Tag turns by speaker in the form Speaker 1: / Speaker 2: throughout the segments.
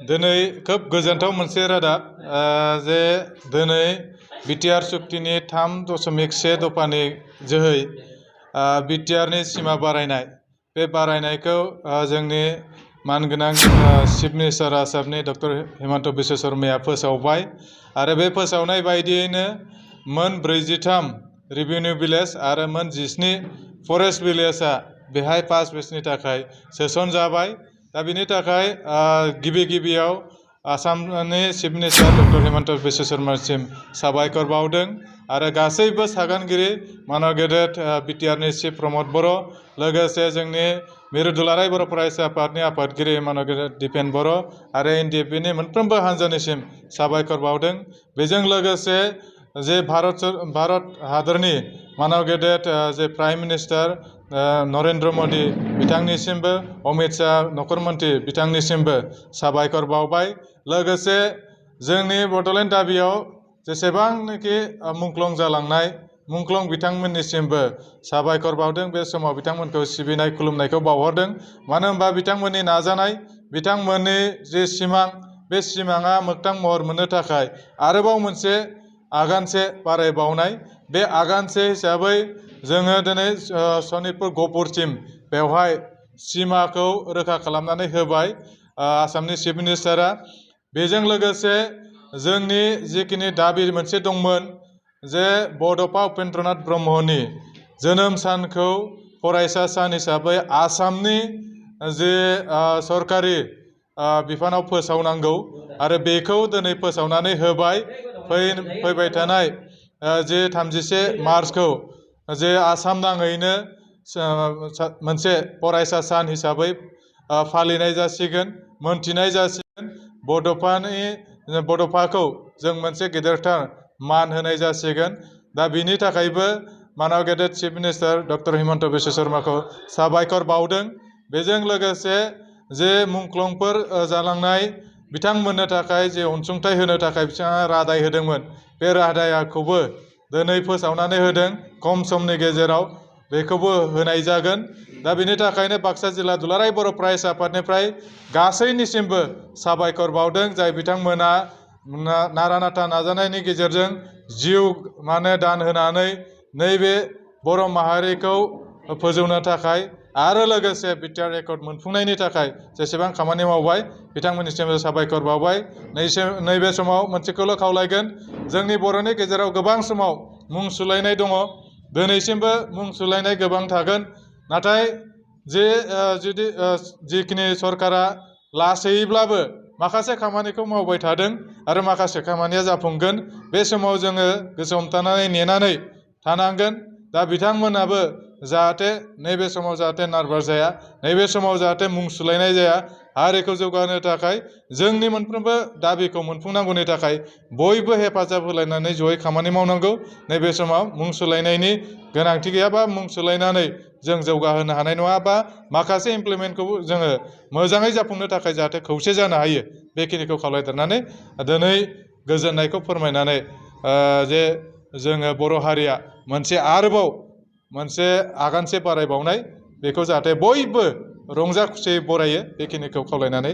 Speaker 1: दिनै खोब गोजोनथाव मोनसे रादाब जे दिनै बिटिआर सुक्तिनि 3.1 दफानि जोहै बिटिआरनि सिमा बारायनाय बे बारायनायखौ जोंनि मानगोनां चिफ मिनिस्टार आसामनि डक्टर हिमन्त बिश्व शर्माया फोसावबाय आरो बे फोसावनाय बायदियैनो मोन 43 रेभिनिउ भिलेज आरो मोन 17 फरेस्ट भिलेजआ बेहाय पास बेसनि थाखाय सोसनजाबाय। दा बिनि थाखाय गिबियाव आसामनि chief minister doctor Himanta Biswa शर्मासिम साबायखर बावदों आरो गासैबो सागानगिरि मानव गेदेर बिटिआरनि चिफ प्रमद बर' लोगोसे जोंनि मिरु दुलाराय बर' फरायसा आफादनि आफादगिरि मानव गेदेर दिपेन बर' आरो एनडिएफबिनि मोनफ्रोमबो हान्जानिसिम साबायखर बावदों। बेजों लोगोसे जे भारत हादरनि मानव गेदेर जे प्राइम मिनिस्टार नरेन्द्र मदि बिथांनिसिमबो अमित शाह नखर मन्त्रि बिथांनिसिमबो साबायखर बावबाय। लोगोसे जोंनि बड'लेण्ड दाबियाव जेसेबांनाखि मुंख्लं जालांनाय मुंख्लं बिथांमोननिसिमबो साबायखर बावदों। बे समाव बिथांमोनखौ सिबिनाय खुलुमनायखौ बावहरदों। मानो होनबा बिथांमोननि नाजानाय बिथांमोननि जे सिमां बे सिमाङा मोगथां महर मोननो थाखाय आरोबाव मोनसे आगानसे बारायबावनाय। बे आगानसे हिसाबै जोङो दिनै सनितपुर गहपुरसिम बेवहाय सिमाखौ रोखा खालामनानै होबाय आसामनि चिफ मिनिस्टारा। बेजों लोगोसे जोंनि जिखिनि दाबि मोनसे दंमोन जे बड'फा उपेन्द्रनाथ ब्रह्मनि जोनोम सानखौ फरायसा सान हिसाबै आसामनि जे सरकारि बिफानाव फोसावनांगौ आरो बेखौ दिनै फोसावनानै होबाय। फैबाय थानाय जे 31 मार्चखौ जे आसाम नाङैनो मोनसे फरायसा सान हिसाबै फालिनाय जासिगोन, मोनथिनाय जासिगोन। बड'फाखौ जों मोनसे गेदेरथार मान होनाय जासिगोन। दा बिनि थाखायबो मानव गेदेर chief minister doctor Himanta Biswa शर्माखौ साबायखर बावदों। बेजों लोगोसे जे मुंख्लंफोर जालांनाय बिथांमोननो थाखाय जे अनसुंथाइ होनो थाखाय बिथाङा रादाय होदोंमोन, बे रादायखौबो दिनै फोसावनानै होदों। खम समनि गेजेराव बेखौबो होनाय जागोन। दा बिनि थाखायनो बाक्सा जिल्ला दुलाराय बर' फरायसा आफादनिफ्राय गासैनिसिमबो साबायखर बावदों, जाय बिथांमोना नारा नाथा नाजानायनि गेजेरजों जिउ दान होनानै नैबे बर' माहारिखौ फोजौनो थाखाय आरो लोगोसे बिटिआर रेकर्ड मोनफुंनायनि थाखाय जेसेबां खामानि मावबाय बिथांमोननिसिमबो साबायखर बावबाय। नैबे समाव मोनसेखौल' खावलायगोन, जोंनि बर'नि गेजेराव गोबां समाव मुं सुलायनाय दङ, दिनैसिमबो मुं सुलायनाय गोबां थागोन। नाथाय जिखिनि सरकारा लासैब्लाबो माखासे खामानिखौ मावबाय थादों आरो माखासे खामानिया जाफुंगोन। बे समाव जोङो गोसो हमथानानै नेनानै थानांगोन। दा बिथांमोनाबो जाहाथे नैबे समाव जाहाथे नारभास जाया, नैबे समाव जाहाथे मुं सुलायनाय जाया। हारिखौ जौगाहोनो थाखाय जोंनि मोनफ्रोमबो दाबिखौ मोनफुंनांगौनि थाखाय बयबो हेफाजाब होलायनानै जयै खामानि मावनांगौ। नैबे समाव मुं सुलायनायनि गोनांथि गैयाबा मुं सुलायनानै जों जौगाहोनो हानाय नङा, बा माखासे इमप्लिमेन्टखौ जोङो मोजाङै जाफुंनो थाखाय जाहाथे खौसे जानो हायो, बेखिनिखौ खावलायदेरनानै दिनै गोजोननायखौ फोरमायनानै जे जोङो बर' हारिया आरोबाव मोनसे आगानसे बारायबावनाय, बेखौ जाहाथे बयबो रंजा खुसियै बरायो, बेखिनिखौ खावलायनानै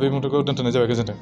Speaker 1: बिबुंथिखौ दोनथ'नाय जाबाय। गोजोन्थों।